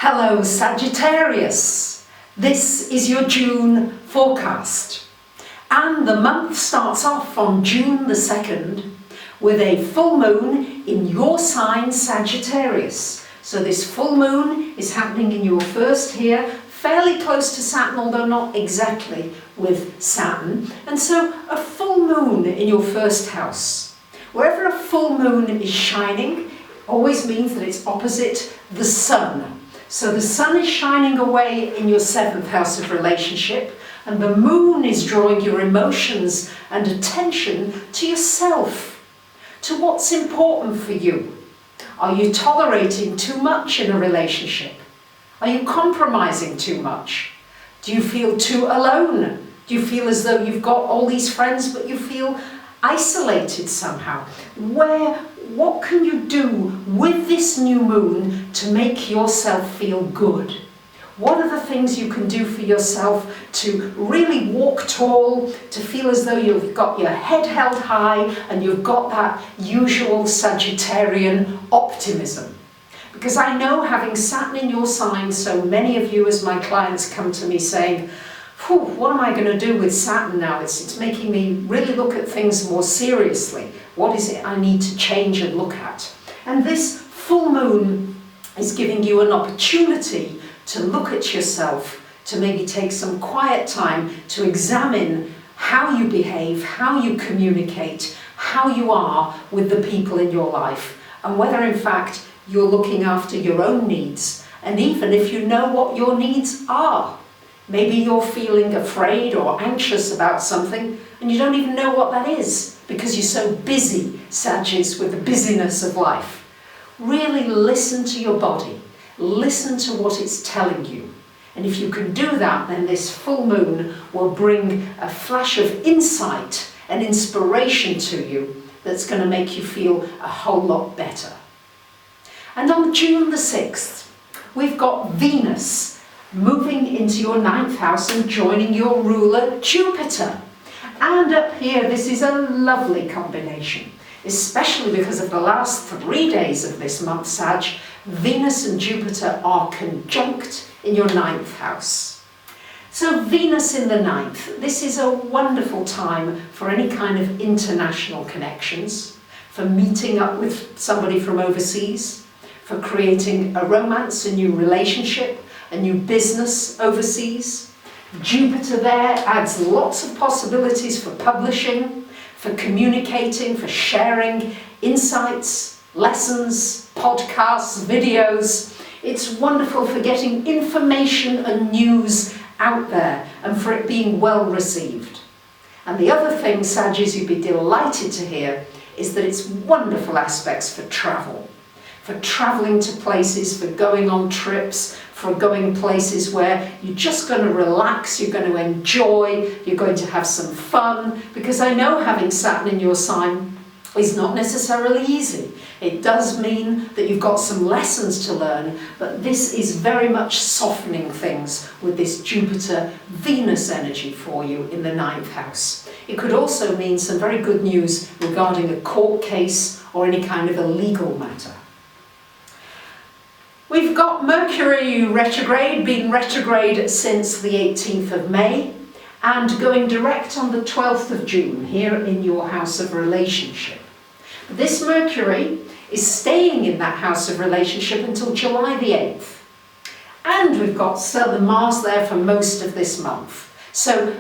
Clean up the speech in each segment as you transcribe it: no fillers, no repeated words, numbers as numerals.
Hello Sagittarius, this is your June forecast, and the month starts off on June the 2nd with a full moon in your sign Sagittarius. So this full moon is happening in your first here, fairly close to Saturn, although not exactly with Saturn, and so a full moon in your first house. Wherever a full moon is shining always means that it's opposite the sun. So the sun is shining away in your 7th house of relationship, and the moon is drawing your emotions and attention to yourself, to what's important for you. Are you tolerating too much in a relationship? Are you compromising too much? Do you feel too alone? Do you feel as though you've got all these friends but you feel isolated somehow? What can you do with this new moon to make yourself feel good? What are the things you can do for yourself to really walk tall, to feel as though you've got your head held high and you've got that usual Sagittarian optimism? Because I know, having Saturn in your sign, so many of you as my clients come to me saying, what am I going to do with Saturn now? It's making me really look at things more seriously. What is it I need to change and look at? And this full moon is giving you an opportunity to look at yourself, to maybe take some quiet time to examine how you behave, how you communicate, how you are with the people in your life, and whether in fact you're looking after your own needs, and even if you know what your needs are. Maybe you're feeling afraid or anxious about something and you don't even know what that is because you're so busy, Sagittarius, with the busyness of life. Really listen to your body. Listen to what it's telling you. And if you can do that, then this full moon will bring a flash of insight and inspiration to you that's going to make you feel a whole lot better. And on June the 6th, we've got Venus moving into your 9th house and joining your ruler Jupiter. And up here, this is a lovely combination, especially because of the last 3 days of this month, Sag. Venus and Jupiter are conjunct in your 9th house. So Venus in the 9th, this is a wonderful time for any kind of international connections, for meeting up with somebody from overseas, for creating a romance, a new relationship, a new business overseas. Jupiter there adds lots of possibilities for publishing, for communicating, for sharing insights, lessons, podcasts, videos. It's wonderful for getting information and news out there and for it being well received. And the other thing, Sagittarius, you'd be delighted to hear is that it's wonderful aspects for travel. For travelling to places, for going on trips, for going places where you're just going to relax, you're going to enjoy, you're going to have some fun, because I know having Saturn in your sign is not necessarily easy. It does mean that you've got some lessons to learn, but this is very much softening things with this Jupiter-Venus energy for you in the 9th house. It could also mean some very good news regarding a court case or any kind of a legal matter. We've got Mercury retrograde, been retrograde since the 18th of May and going direct on the 12th of June here in your house of relationship. This Mercury is staying in that house of relationship until July the 8th. And we've got Southern Mars there for most of this month. So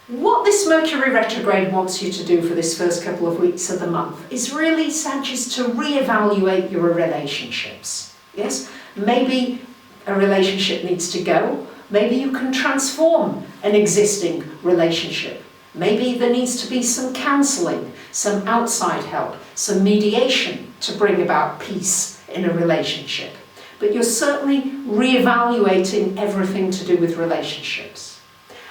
what this Mercury retrograde wants you to do for this first couple of weeks of the month is really, Sagittarius, to reevaluate your relationships. Yes? Maybe a relationship needs to go. Maybe you can transform an existing relationship. Maybe there needs to be some counselling, some outside help, some mediation to bring about peace in a relationship. But you're certainly reevaluating everything to do with relationships.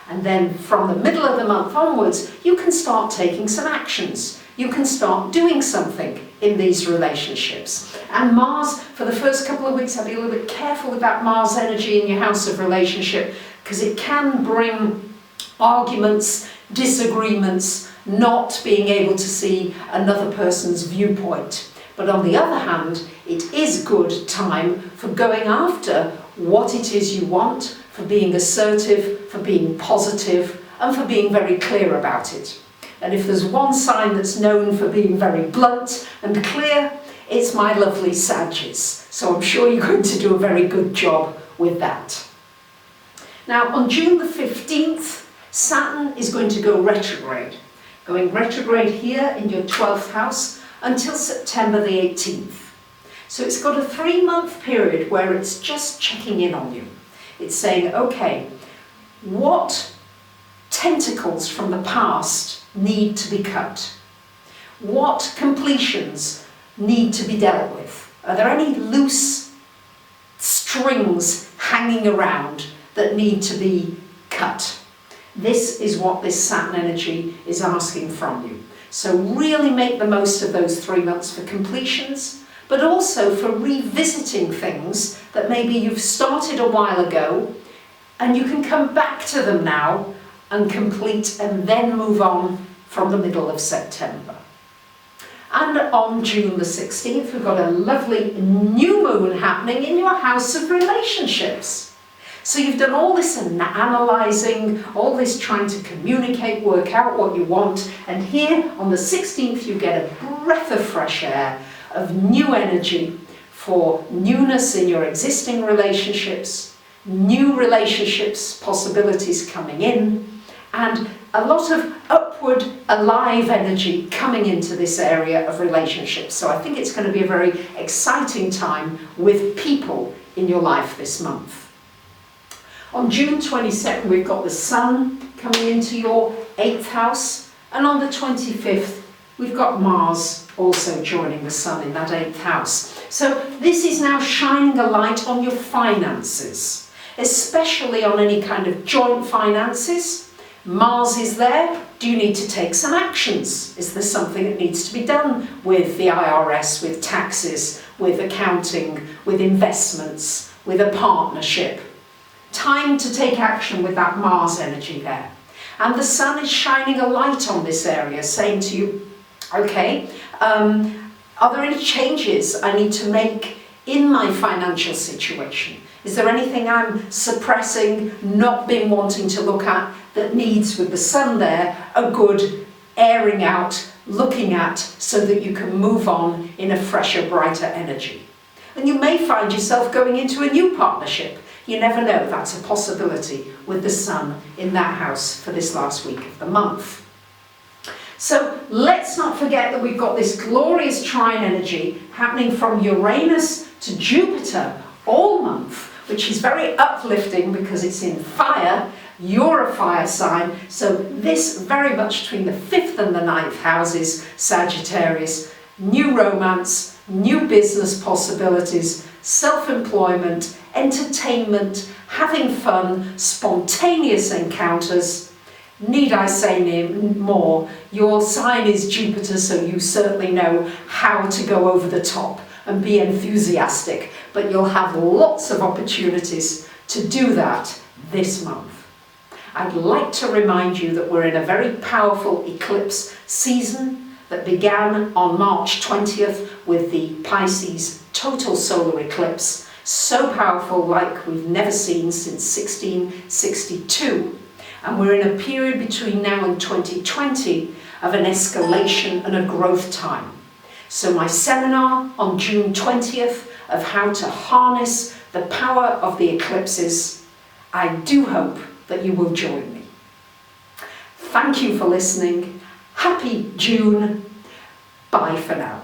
And then from the middle of the month onwards, you can start taking some actions. You can start doing something in these relationships. And Mars, for the first couple of weeks, I'd be a little bit careful with that Mars energy in your house of relationship, because it can bring arguments, disagreements, not being able to see another person's viewpoint. But on the other hand, it is good time for going after what it is you want, for being assertive, for being positive, and for being very clear about it. And if there's one sign that's known for being very blunt and clear, it's my lovely Sagittarius. So I'm sure you're going to do a very good job with that. Now, on June the 15th, Saturn is going to go retrograde. Going retrograde here in your 12th house until September the 18th. So it's got a 3-month period where it's just checking in on you. It's saying, okay, what tentacles from the past need to be cut? What completions need to be dealt with? Are there any loose strings hanging around that need to be cut? This is what this Saturn energy is asking from you. So really make the most of those 3 months for completions, but also for revisiting things that maybe you've started a while ago, and you can come back to them now and complete and then move on from the middle of September. And on June the 16th, we've got a lovely new moon happening in your house of relationships. So you've done all this analysing, all this trying to communicate, work out what you want, and here on the 16th you get a breath of fresh air, of new energy for newness in your existing relationships, new relationships possibilities coming in, and a lot of upward, alive energy coming into this area of relationships. So I think it's going to be a very exciting time with people in your life this month. On June 22nd, we've got the Sun coming into your 8th house, and on the 25th, we've got Mars also joining the Sun in that 8th house. So this is now shining a light on your finances, especially on any kind of joint finances. Mars is there. Do you need to take some actions? Is there something that needs to be done with the IRS, with taxes, with accounting, with investments, with a partnership? Time to take action with that Mars energy there. And the Sun is shining a light on this area, saying to you, okay, are there any changes I need to make in my financial situation? Is there anything I'm suppressing, not been wanting to look at, that needs, with the Sun there, a good airing out, looking at, so that you can move on in a fresher, brighter energy? And you may find yourself going into a new partnership. You never know, that's a possibility with the Sun in that house for this last week of the month. So let's not forget that we've got this glorious trine energy happening from Uranus to Jupiter all month, which is very uplifting because it's in fire. You're a fire sign, so this very much between the 5th and the 9th houses, Sagittarius, new romance, new business possibilities, self-employment, entertainment, having fun, spontaneous encounters. Need I say more? Your sign is Jupiter, so you certainly know how to go over the top and be enthusiastic, but you'll have lots of opportunities to do that this month. I'd like to remind you that we're in a very powerful eclipse season that began on March 20th with the Pisces total solar eclipse, so powerful like we've never seen since 1662. And we're in a period between now and 2020 of an escalation and a growth time. So my seminar on June 20th of how to harness the power of the eclipses, I do hope that you will join me. Thank you for listening. Happy June. Bye for now.